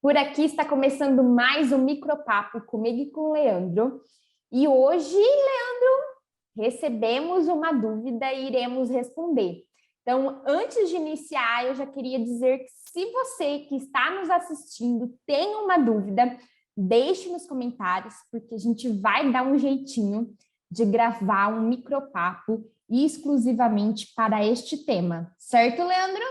Por aqui está começando mais um micropapo comigo e com o Leandro. E hoje, Leandro, recebemos uma dúvida e iremos responder. Então, antes de iniciar, eu já queria dizer que se você que está nos assistindo tem uma dúvida, deixe nos comentários, porque a gente vai dar um jeitinho de gravar um micropapo exclusivamente para este tema. Certo, Leandro?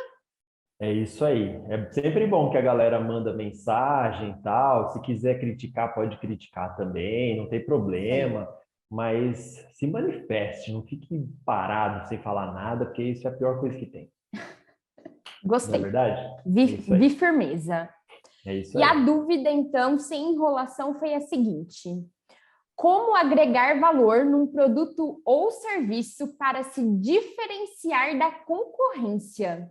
É isso aí. É sempre bom que a galera manda mensagem e tal. Se quiser criticar, pode criticar também, não tem Sim. problema. Mas se manifeste, não fique parado sem falar nada, porque isso é a pior coisa que tem. Não é Gostei. verdade? Vi, É isso vi aí. firmeza. É isso E a aí. dúvida, então, sem enrolação, foi a seguinte: como agregar valor num produto ou serviço para se diferenciar da concorrência?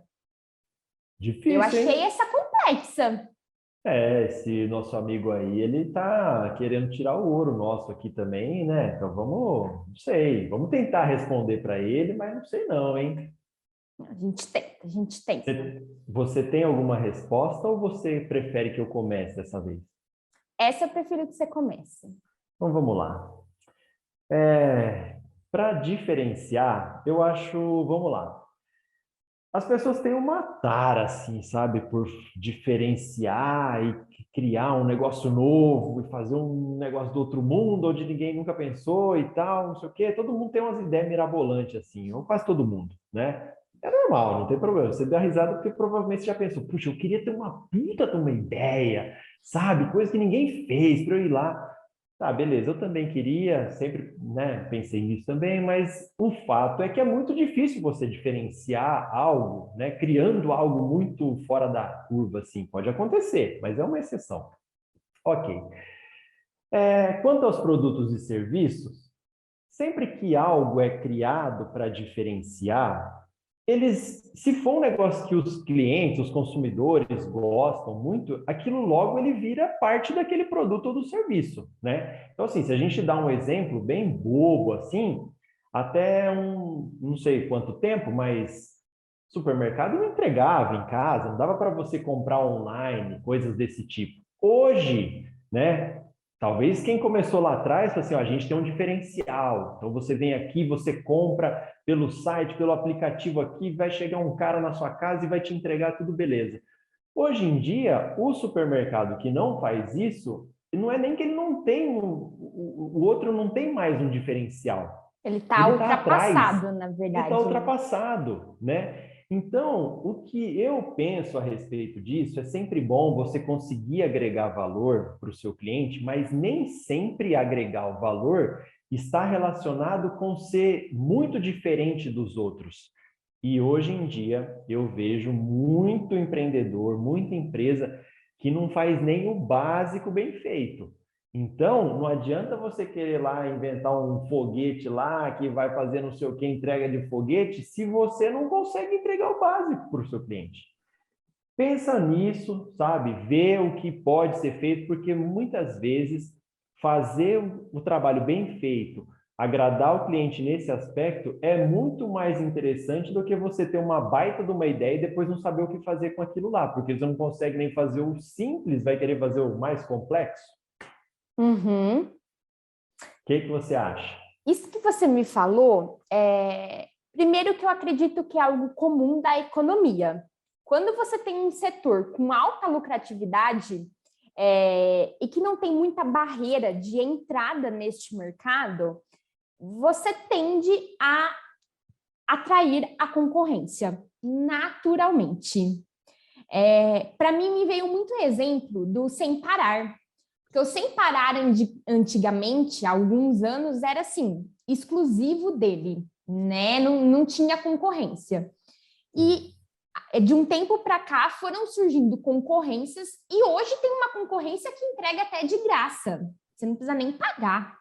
Eu Difícil, achei hein? essa complexa. Esse nosso amigo aí, ele tá querendo tirar o ouro nosso aqui também, né? Então vamos, não sei, vamos tentar responder para ele, mas não sei não, hein? A gente tenta, a gente tenta. Você tem alguma resposta ou você prefere que eu comece dessa vez? Essa eu prefiro que você comece. Então vamos lá. Para diferenciar, eu acho, vamos lá. As pessoas têm uma tara, assim, sabe, por diferenciar e criar um negócio novo e fazer um negócio do outro mundo, onde ninguém nunca pensou e tal, não sei o quê. Todo mundo tem umas ideias mirabolantes, assim, ou quase todo mundo, né? É normal, não tem problema. Você dá risada porque provavelmente você já pensou, puxa, eu queria ter uma puta de uma ideia, sabe? Coisa que ninguém fez para eu ir lá. Tá, beleza, eu também queria, sempre, né, pensei nisso também, mas o fato é que é muito difícil você diferenciar algo, né, criando algo muito fora da curva, assim, pode acontecer, mas é uma exceção. Ok. Quanto aos produtos e serviços, sempre que algo é criado para diferenciar, se for um negócio que os clientes, os consumidores gostam muito, aquilo logo ele vira parte daquele produto ou do serviço, né? Então, assim, se a gente dá um exemplo bem bobo, assim, até não sei quanto tempo, mas supermercado não entregava em casa, não dava para você comprar online, coisas desse tipo. Hoje, né? Talvez quem começou lá atrás, falou assim, ó, a gente tem um diferencial. Então você vem aqui, você compra pelo site, pelo aplicativo aqui, vai chegar um cara na sua casa e vai te entregar tudo beleza. Hoje em dia, o supermercado que não faz isso, não é nem que ele não tem, o outro não tem mais um diferencial. Ele está Ele está atrás, ultrapassado, na ele está verdade, né? ultrapassado, né? Então, o que eu penso a respeito disso é sempre bom você conseguir agregar valor para o seu cliente, mas nem sempre agregar o valor está relacionado com ser muito diferente dos outros. E hoje em dia eu vejo muito empreendedor, muita empresa que não faz nem o básico bem feito. Então, não adianta você querer lá inventar um foguete lá que vai fazer não sei o que, entrega de foguete, se você não consegue entregar o básico para o seu cliente. Pensa nisso, sabe? Vê o que pode ser feito, porque muitas vezes fazer o trabalho bem feito, agradar o cliente nesse aspecto, é muito mais interessante do que você ter uma baita de uma ideia e depois não saber o que fazer com aquilo lá, porque você não consegue nem fazer o simples, vai querer fazer o mais complexo. Uhum. O que você acha? Isso que você me falou, primeiro que eu acredito que é algo comum da economia. Quando você tem um setor com alta lucratividade e que não tem muita barreira de entrada neste mercado, você tende a atrair a concorrência naturalmente. Para mim, me veio muito exemplo do Sem Parar. Porque o Sem Parar, antigamente, há alguns anos, era assim, exclusivo dele, né? Não tinha concorrência. E de um tempo para cá foram surgindo concorrências e hoje tem uma concorrência que entrega até de graça. Você não precisa nem pagar.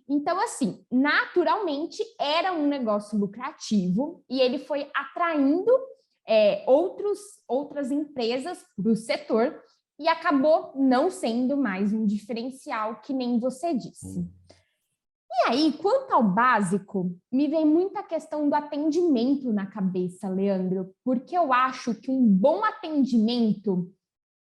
Então, assim, naturalmente era um negócio lucrativo e ele foi atraindo outras empresas para o setor e acabou não sendo mais um diferencial, que nem você disse. E aí, quanto ao básico, me vem muita questão do atendimento na cabeça, Leandro, porque eu acho que um bom atendimento,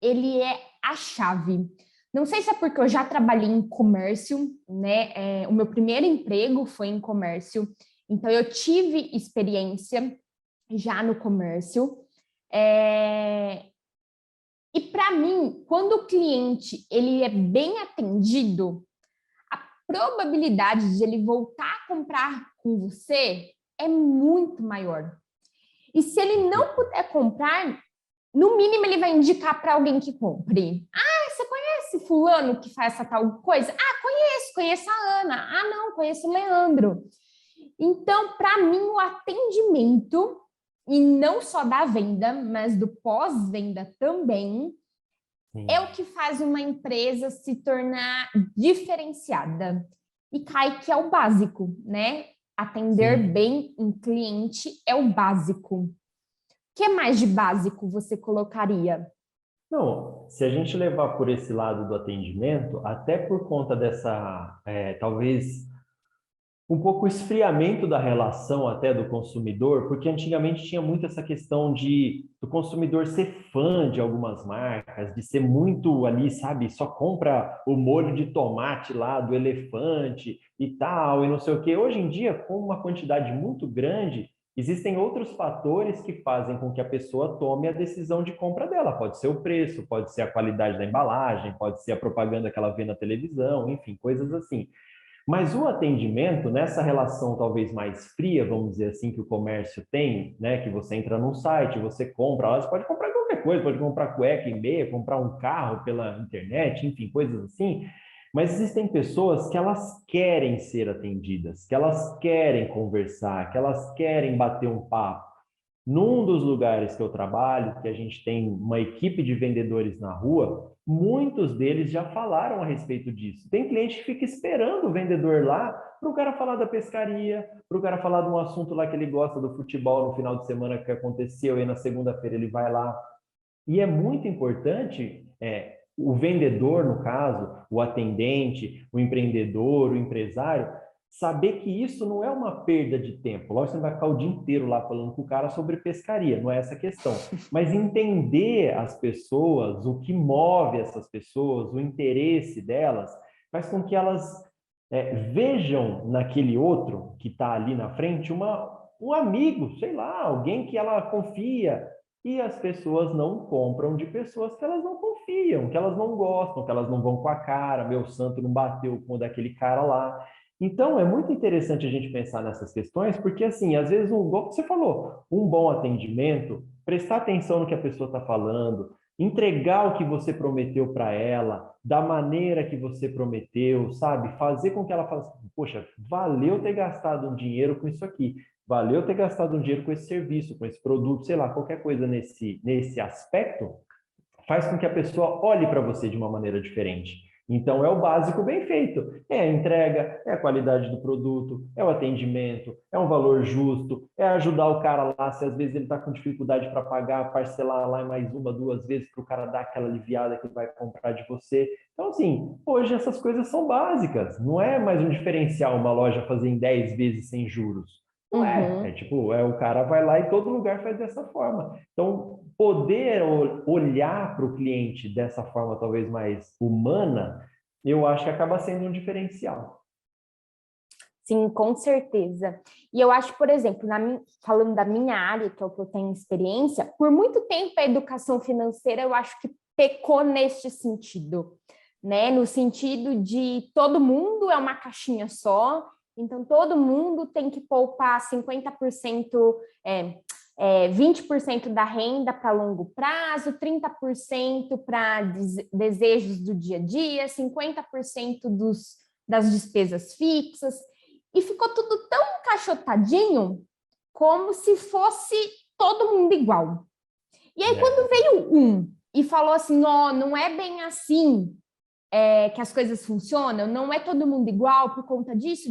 ele é a chave. Não sei se é porque eu já trabalhei em comércio, né? O meu primeiro emprego foi em comércio, então eu tive experiência já no comércio. E para mim, quando o cliente ele é bem atendido, a probabilidade de ele voltar a comprar com você é muito maior. E se ele não puder comprar, no mínimo ele vai indicar para alguém que compre. Ah, você conhece fulano que faz essa tal coisa? Ah, conheço a Ana. Ah, não, conheço o Leandro. Então, para mim, o atendimento, e não só da venda, mas do pós-venda também, é o que faz uma empresa se tornar diferenciada. E cai que é o básico, né? Atender bem um cliente é o básico. O que mais de básico você colocaria? Não, se a gente levar por esse lado do atendimento, até por conta dessa, talvez, um pouco o esfriamento da relação até do consumidor, porque antigamente tinha muito essa questão do consumidor ser fã de algumas marcas, de ser muito ali, sabe, só compra o molho de tomate lá do elefante e tal, e não sei o quê. Hoje em dia, com uma quantidade muito grande, existem outros fatores que fazem com que a pessoa tome a decisão de compra dela. Pode ser o preço, pode ser a qualidade da embalagem, pode ser a propaganda que ela vê na televisão, enfim, coisas assim. Mas o atendimento, nessa relação talvez mais fria, vamos dizer assim, que o comércio tem, né? Que você entra num site, você compra lá, você pode comprar qualquer coisa, pode comprar cueca e meia, comprar um carro pela internet, enfim, coisas assim. Mas existem pessoas que elas querem ser atendidas, que elas querem conversar, que elas querem bater um papo. Num dos lugares que eu trabalho, que a gente tem uma equipe de vendedores na rua, muitos deles já falaram a respeito disso. Tem cliente que fica esperando o vendedor lá para o cara falar da pescaria, para o cara falar de um assunto lá que ele gosta do futebol no final de semana que aconteceu, e na segunda-feira ele vai lá. E é muito importante, o vendedor, no caso, o atendente, o empreendedor, o empresário, saber que isso não é uma perda de tempo. Lógico que você não vai ficar o dia inteiro lá falando com o cara sobre pescaria, não é essa a questão. Mas entender as pessoas, o que move essas pessoas, o interesse delas, faz com que elas vejam naquele outro que está ali na frente um amigo, sei lá, alguém que ela confia. E as pessoas não compram de pessoas que elas não confiam, que elas não gostam, que elas não vão com a cara, meu santo não bateu com o daquele cara lá. Então, é muito interessante a gente pensar nessas questões, porque, assim, às vezes, igual você falou, um bom atendimento, prestar atenção no que a pessoa está falando, entregar o que você prometeu para ela, da maneira que você prometeu, sabe? Fazer com que ela faça, poxa, valeu ter gastado um dinheiro com isso aqui, valeu ter gastado um dinheiro com esse serviço, com esse produto, sei lá, qualquer coisa nesse aspecto, faz com que a pessoa olhe para você de uma maneira diferente. Então, é o básico bem feito. É a entrega, é a qualidade do produto, é o atendimento, é um valor justo, é ajudar o cara lá, se às vezes ele está com dificuldade para pagar, parcelar lá mais uma, duas vezes, para o cara dar aquela aliviada que vai comprar de você. Então, assim, hoje essas coisas são básicas. Não é mais um diferencial uma loja fazer em 10 vezes sem juros. Não é. É tipo, o cara vai lá e todo lugar faz dessa forma. Então, poder olhar para o cliente dessa forma talvez mais humana, eu acho que acaba sendo um diferencial. Sim, com certeza. E eu acho, por exemplo, falando da minha área, que é o que eu tenho experiência, por muito tempo a educação financeira eu acho que pecou neste sentido, né? No sentido de todo mundo é uma caixinha só, então todo mundo tem que poupar 50%, 20% da renda para longo prazo, 30% para desejos do dia a dia, 50% das despesas fixas. E ficou tudo tão encaixotadinho como se fosse todo mundo igual. E aí, quando veio um e falou assim, não é bem assim que as coisas funcionam, não é todo mundo igual por conta disso,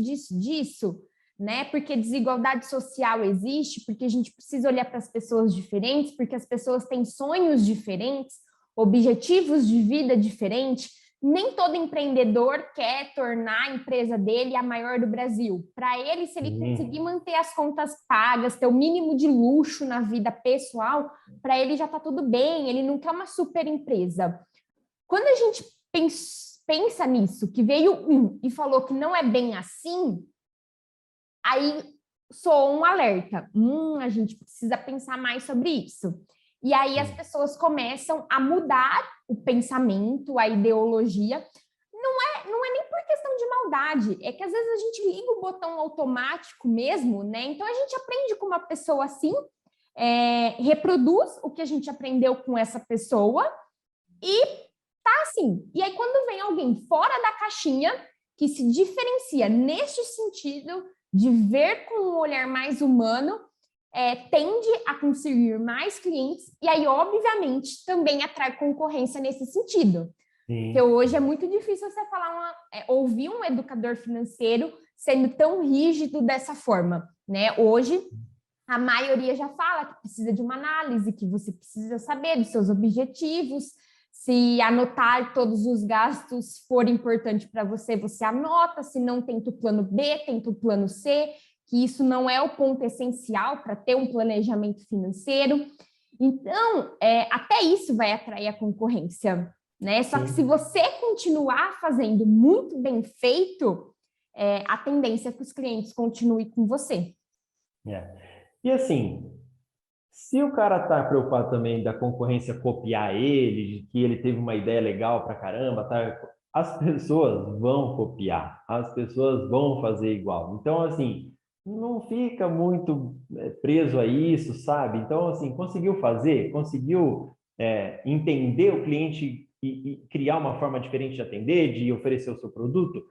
né? Porque desigualdade social existe, porque a gente precisa olhar para as pessoas diferentes, porque as pessoas têm sonhos diferentes, objetivos de vida diferentes, nem todo empreendedor quer tornar a empresa dele a maior do Brasil. Para ele, se ele conseguir manter as contas pagas, ter o mínimo de luxo na vida pessoal, para ele já está tudo bem, ele não quer uma super empresa. Quando a gente pensa nisso, que veio um e falou que não é bem assim, aí soa um alerta. A gente precisa pensar mais sobre isso. E aí as pessoas começam a mudar o pensamento, a ideologia. Não é nem por questão de maldade, é que às vezes a gente liga o botão automático mesmo, né? Então a gente aprende com uma pessoa assim, reproduz o que a gente aprendeu com essa pessoa e tá assim. E aí quando vem alguém fora da caixinha, que se diferencia neste sentido de ver com um olhar mais humano, tende a conseguir mais clientes e aí, obviamente, também atrai concorrência nesse sentido. Sim. Porque hoje é muito difícil você ouvir um educador financeiro sendo tão rígido dessa forma, né? Hoje, a maioria já fala que precisa de uma análise, que você precisa saber dos seus objetivos, se anotar todos os gastos for importante para você, você anota, se não, tenta o plano B, tenta o plano C, que isso não é o ponto essencial para ter um planejamento financeiro. Então, até isso vai atrair a concorrência, né? Só que se você continuar fazendo muito bem feito, a tendência é que os clientes continuem com você. E assim, se o cara está preocupado também da concorrência copiar ele, de que ele teve uma ideia legal pra caramba, tá? As pessoas vão copiar, as pessoas vão fazer igual. Então, assim, não fica muito preso a isso, sabe? Então, assim, conseguiu fazer, conseguiu entender o cliente e criar uma forma diferente de atender, de oferecer o seu produto,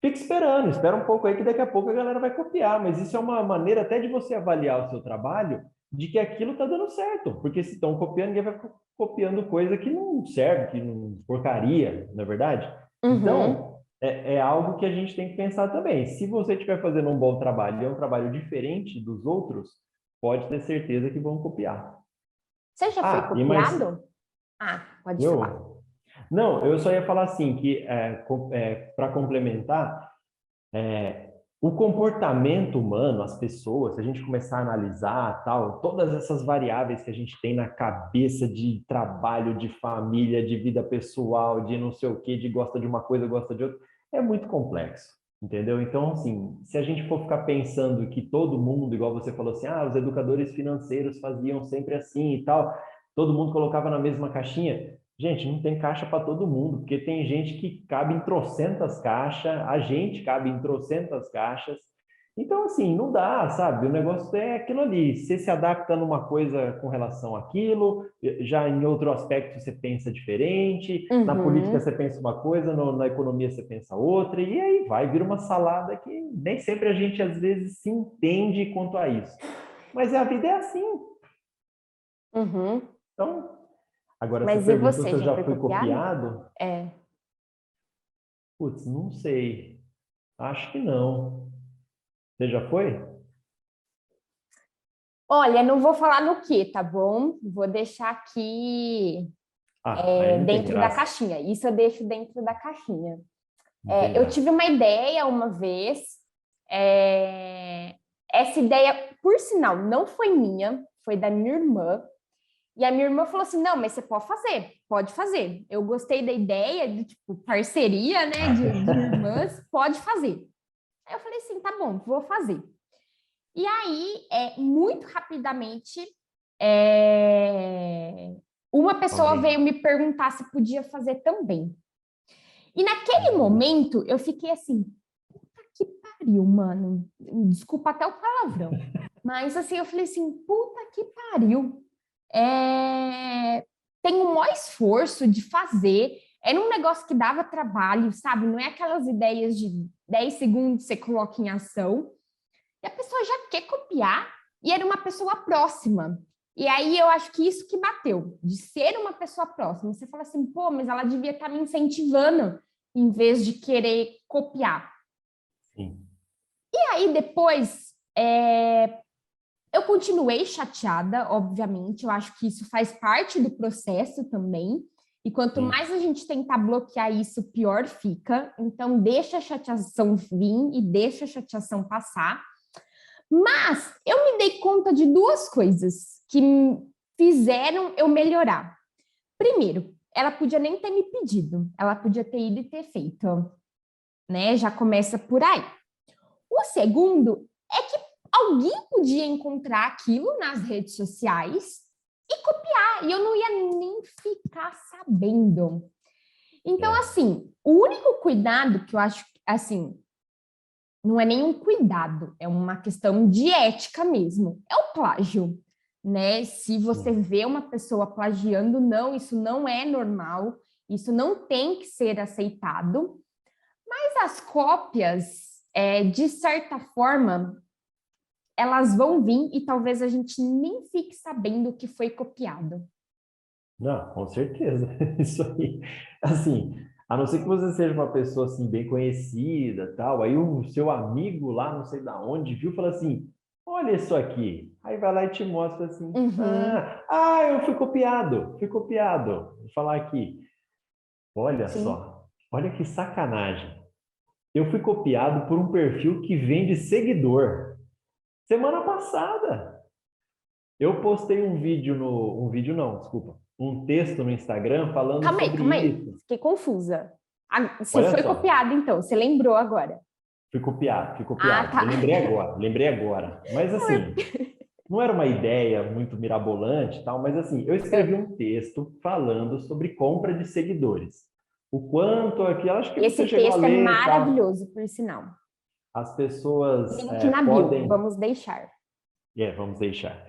fica esperando, espera um pouco aí que daqui a pouco a galera vai copiar, mas isso é uma maneira até de você avaliar o seu trabalho, de que aquilo está dando certo, porque se estão copiando, ninguém vai copiando coisa que não serve, que não porcaria, não é verdade? Então, é algo que a gente tem que pensar também. Se você estiver fazendo um bom trabalho e é um trabalho diferente dos outros, pode ter certeza que vão copiar. Você já foi copiado? Pode falar. Não, eu só ia falar assim, que para complementar, o comportamento humano, as pessoas, se a gente começar a analisar tal, todas essas variáveis que a gente tem na cabeça de trabalho, de família, de vida pessoal, de não sei o quê, de gosta de uma coisa, gosta de outra, é muito complexo, entendeu? Então, assim, se a gente for ficar pensando que todo mundo, igual você falou assim, os educadores financeiros faziam sempre assim e tal, todo mundo colocava na mesma caixinha. Gente, não tem caixa para todo mundo, porque tem gente que cabe em trocentas caixas, a gente cabe em trocentas caixas. Então, assim, não dá, sabe? O negócio é aquilo ali. Você se adapta numa coisa com relação àquilo, já em outro aspecto você pensa diferente, na política você pensa uma coisa, na economia você pensa outra, e aí vai, vira uma salada que nem sempre a gente, às vezes, se entende quanto a isso. Mas a vida é assim. Então... Agora, mas você perguntou você, se eu já fui copiado? Putz, não sei. Acho que não. Você já foi? Olha, não vou falar no que, tá bom? Vou deixar aqui dentro da caixinha. Isso eu deixo dentro da caixinha. Eu tive uma ideia uma vez. Essa ideia, por sinal, não foi minha, foi da minha irmã. E a minha irmã falou assim, não, mas você pode fazer. Eu gostei da ideia de, tipo, parceria, né, de irmãs, pode fazer. Aí eu falei assim, tá bom, vou fazer. E aí, muito rapidamente, uma pessoa veio me perguntar se podia fazer também. E naquele momento, eu fiquei assim, puta que pariu, mano. Desculpa até o palavrão. Mas assim, eu falei assim, puta que pariu. Tem um maior esforço de fazer, era um negócio que dava trabalho, sabe? Não é aquelas ideias de 10 segundos você coloca em ação, e a pessoa já quer copiar, e era uma pessoa próxima. E aí eu acho que isso que bateu, de ser uma pessoa próxima. Você fala assim, pô, mas ela devia estar me incentivando, em vez de querer copiar. Sim. E aí depois... eu continuei chateada, obviamente, eu acho que isso faz parte do processo também. E quanto mais a gente tentar bloquear isso, pior fica. Então, deixa a chateação vir e deixa a chateação passar. Mas eu me dei conta de duas coisas que fizeram eu melhorar. Primeiro, ela podia nem ter me pedido, ela podia ter ido e ter feito, né? Já começa por aí. O segundo é que alguém podia encontrar aquilo nas redes sociais e copiar, e eu não ia nem ficar sabendo. Então, assim, o único cuidado que eu acho, assim, não é nenhum cuidado, é uma questão de ética mesmo, é o plágio, né? Se você vê uma pessoa plagiando, não, isso não é normal, isso não tem que ser aceitado, mas as cópias, de certa forma, elas vão vir e talvez a gente nem fique sabendo o que foi copiado. Não, com certeza. Isso aí. Assim, a não ser que você seja uma pessoa assim bem conhecida, tal, aí o seu amigo lá, não sei da onde, viu, fala assim: "Olha isso aqui". Aí vai lá e te mostra assim: eu fui copiado, fui copiado". Vou falar aqui. Olha Sim. só. Olha que sacanagem. Eu fui copiado por um perfil que vende seguidor. Semana passada. Eu postei um vídeo um vídeo não, desculpa, um texto no Instagram falando sobre Calma aí, isso. fiquei confusa. Você Olha foi só, copiado, então, você lembrou agora. fui copiado, fui Ah, copiado. tá. Eu lembrei agora. Mas assim, não era uma ideia muito mirabolante, e tal, mas assim, eu escrevi um texto falando sobre compra de seguidores. O quanto aqui, acho que Esse você chegou a texto é ler e tal. maravilhoso, por sinal. As pessoas Link na bio, podem, vamos deixar. vamos deixar.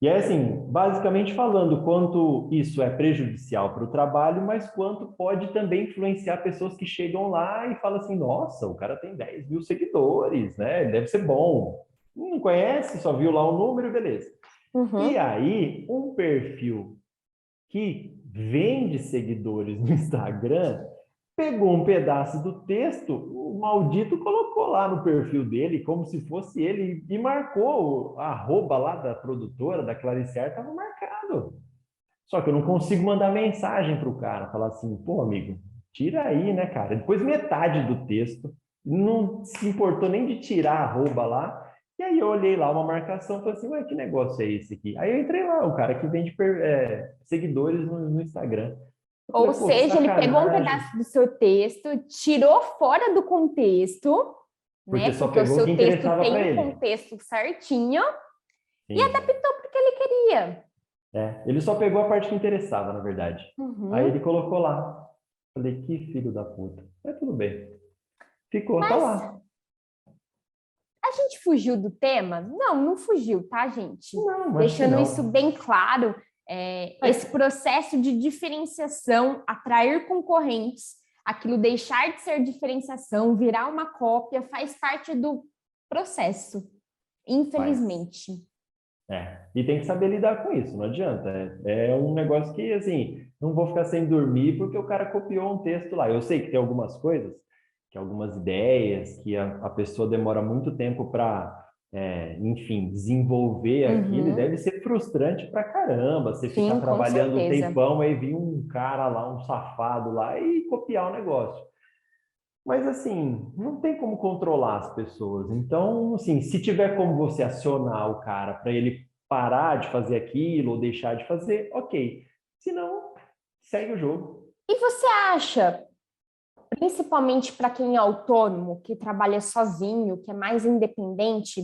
E é assim, basicamente falando quanto isso é prejudicial para o trabalho, mas quanto pode também influenciar pessoas que chegam lá e falam assim: nossa, o cara tem 10 mil seguidores, né? Deve ser bom. Não conhece, só viu lá o número, beleza. E aí, um perfil que vende seguidores no Instagram pegou um pedaço do texto, o maldito colocou lá no perfil dele, como se fosse ele, e marcou a arroba lá da produtora, da Clarice Ar, estava marcado. Só que eu não consigo mandar mensagem para o cara, falar assim: pô, amigo, tira aí, né, cara? Depois metade do texto, não se importou nem de tirar a arroba lá. E aí eu olhei lá uma marcação e falei assim: ué, que negócio é esse aqui? Aí eu entrei lá, o cara que vende seguidores no Instagram. Eu Ou falei: pô, que seja, ele pegou um sacanagem. pedaço do seu texto, tirou fora do contexto, né? Porque só Porque o pegou o seu que texto interessava tem para um ele. contexto certinho e Sim. adaptou porque ele queria. Ele só pegou a parte que interessava, na verdade. Aí ele Uhum. colocou lá. Falei: que filho da puta. Mas tudo bem. Ficou, tá Mas lá. a gente fugiu do tema? Não, não fugiu, tá, gente? Não, acho que Deixando isso não. bem claro, esse É, processo de diferenciação, atrair concorrentes, aquilo deixar de ser diferenciação, virar uma cópia, faz parte do processo, faz. infelizmente. E tem que saber lidar com isso, não adianta. É um negócio que, assim, não vou ficar sem dormir porque o cara copiou um texto lá. Eu sei que tem algumas coisas, que algumas ideias, que a pessoa demora muito tempo para, enfim, desenvolver aquilo, e Uhum. deve ser frustrante pra caramba você ficar Sim, com trabalhando um certeza. tempão, aí vir um cara lá, um safado lá, e copiar o negócio. Mas assim, não tem como controlar as pessoas. Então, assim, se tiver como você acionar o cara para ele parar de fazer aquilo ou deixar de fazer, ok. Se não, segue o jogo. E você acha, principalmente para quem é autônomo, que trabalha sozinho, que é mais independente,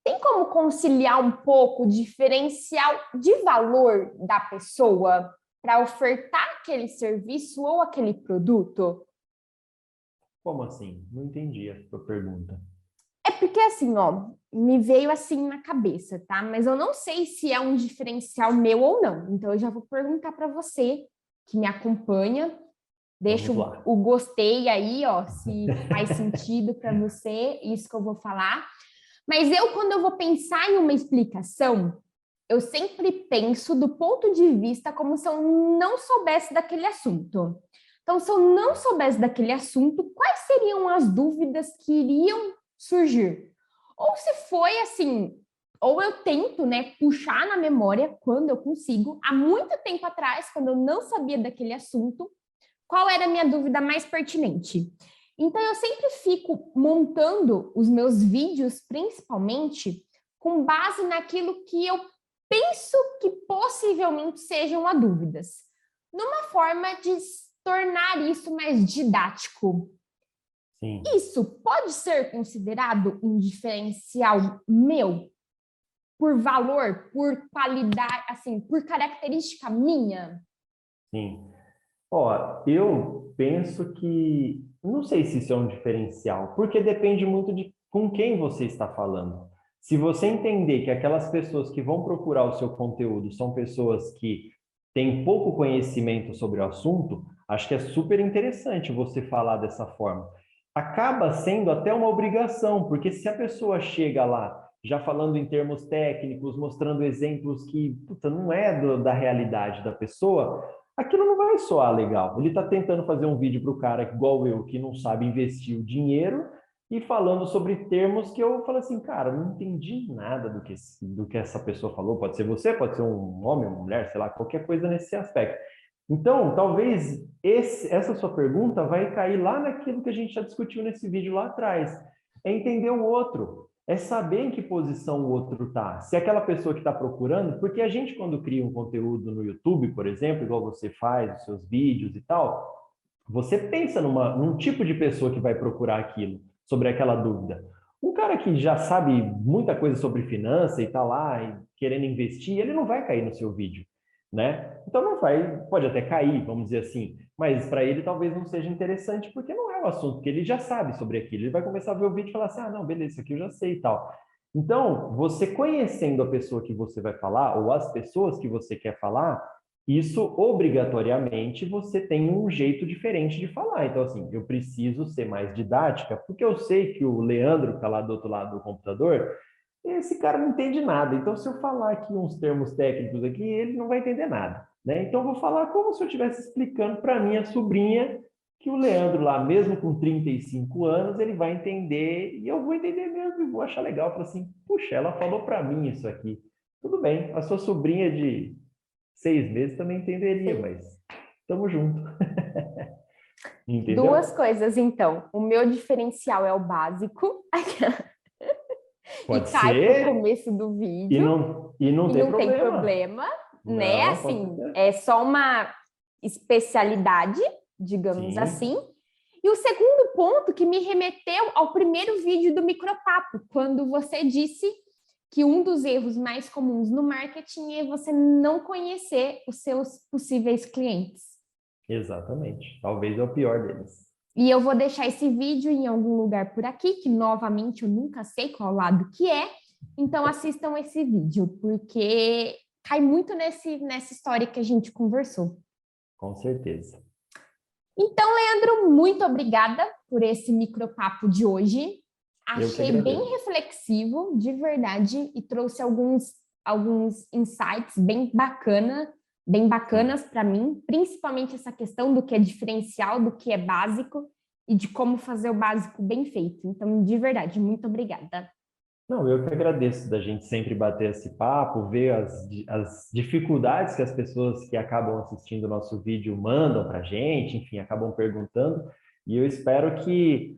tem como conciliar um pouco o diferencial de valor da pessoa para ofertar aquele serviço ou aquele produto? Como assim? Não entendi a sua pergunta. É porque assim, ó, me veio assim na cabeça, tá? Mas eu não sei se é um diferencial meu ou não. Então eu já vou perguntar para você que me acompanha. Deixa Vamos lá. o gostei aí, ó, se faz sentido para você isso que eu vou falar. Mas eu, quando eu vou pensar em uma explicação, eu sempre penso do ponto de vista como se eu não soubesse daquele assunto. Então, se eu não soubesse daquele assunto, quais seriam as dúvidas que iriam surgir? Ou se foi assim, ou eu tento, né, puxar na memória quando eu consigo, há muito tempo atrás, quando eu não sabia daquele assunto, qual era a minha dúvida mais pertinente. Então, eu sempre fico montando os meus vídeos, principalmente, com base naquilo que eu penso que possivelmente sejam as dúvidas, numa forma de tornar isso mais didático. Sim. Isso pode ser considerado um diferencial meu, por valor, por qualidade, assim, por característica minha? Sim. Ó, eu penso que, não sei se isso é um diferencial, porque depende muito de com quem você está falando. Se você entender que aquelas pessoas que vão procurar o seu conteúdo são pessoas que têm pouco conhecimento sobre o assunto, acho que é super interessante você falar dessa forma. Acaba sendo até uma obrigação, porque se a pessoa chega lá já falando em termos técnicos, mostrando exemplos que puta, não é da realidade da pessoa, aquilo não vai soar legal. Ele está tentando fazer um vídeo para o cara igual eu, que não sabe investir o dinheiro, e falando sobre termos que eu falo assim, cara, não entendi nada do que essa pessoa falou. Pode ser você, pode ser um homem, uma mulher, sei lá, qualquer coisa nesse aspecto. Então, talvez essa sua pergunta vai cair lá naquilo que a gente já discutiu nesse vídeo lá atrás. É entender o outro, é saber em que posição o outro está. Se aquela pessoa que está procurando, porque a gente, quando cria um conteúdo no YouTube, por exemplo, igual você faz, os seus vídeos e tal, você pensa num tipo de pessoa que vai procurar aquilo, sobre aquela dúvida. Um cara que já sabe muita coisa sobre finança e está lá querendo investir, ele não vai cair no seu vídeo, né? Então não vai, pode até cair, vamos dizer assim, mas para ele talvez não seja interessante porque não é o assunto que ele já sabe sobre aquilo. Ele vai começar a ver o vídeo e falar assim: "Ah, não, beleza, isso aqui eu já sei e tal". Então, você conhecendo a pessoa que você vai falar ou as pessoas que você quer falar, isso obrigatoriamente você tem um jeito diferente de falar. Então, assim, eu preciso ser mais didática, porque eu sei que o Leandro, que está lá do outro lado do computador, esse cara não entende nada. Então, se eu falar aqui uns termos técnicos aqui, ele não vai entender nada, né? Então, eu vou falar como se eu estivesse explicando para minha sobrinha que o Leandro lá, mesmo com 35 anos, ele vai entender e eu vou entender mesmo e vou achar legal. Falar assim, puxa, ela falou para mim isso aqui. Tudo bem, a sua sobrinha de 6 meses também entenderia, Sim. mas estamos juntos. Duas Entendeu? coisas, então. O meu diferencial é o básico, e Pode cai para o ser começo do e vídeo, não e tem não tem problema. problema, né? Não, pode Assim, ser. é só uma especialidade, digamos Sim, assim. E o segundo ponto que me remeteu ao primeiro vídeo do Micropapo, quando você disse que um dos erros mais comuns no marketing é você não conhecer os seus possíveis clientes. exatamente. Talvez é o pior deles. E eu vou deixar esse vídeo em algum lugar por aqui, que novamente eu nunca sei qual lado que é. Então assistam esse vídeo, porque cai muito nessa história que a gente conversou. Com certeza. Então, Leandro, muito obrigada por esse micropapo de hoje. Eu que Achei bem agradeço. reflexivo, de verdade, e trouxe alguns insights bem Sim. bacanas para mim, principalmente essa questão do que é diferencial, do que é básico e de como fazer o básico bem feito. Então, de verdade, muito obrigada. Não, eu que agradeço da gente sempre bater esse papo, ver as dificuldades que as pessoas que acabam assistindo o nosso vídeo mandam para a gente, enfim, acabam perguntando. E eu espero que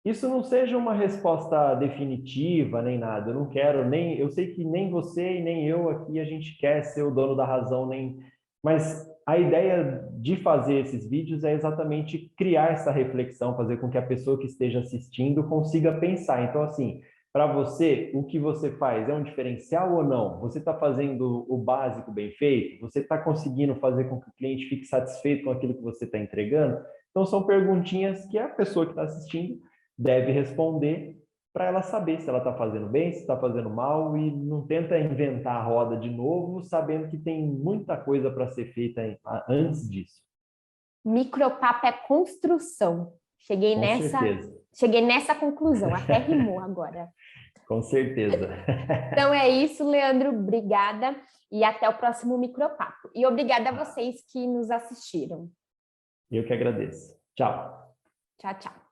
isso não seja uma resposta definitiva nem nada. Eu não quero nem, eu sei que nem você e nem eu aqui a gente quer ser o dono da razão, nem, mas a ideia de fazer esses vídeos é exatamente criar essa reflexão, fazer com que a pessoa que esteja assistindo consiga pensar. Então, assim, para você, o que você faz é um diferencial ou não? Você está fazendo o básico bem feito? Você está conseguindo fazer com que o cliente fique satisfeito com aquilo que você está entregando? Então, são perguntinhas que a pessoa que está assistindo deve responder para ela saber se ela está fazendo bem, se está fazendo mal e não tenta inventar a roda de novo, sabendo que tem muita coisa para ser feita antes disso. Micropapo é construção. Com certeza, Cheguei nessa conclusão, até rimou agora. com certeza. Então é isso, Leandro. Obrigada e até o próximo Micropapo. E obrigada a vocês que nos assistiram. Eu que agradeço. Tchau. Tchau, tchau.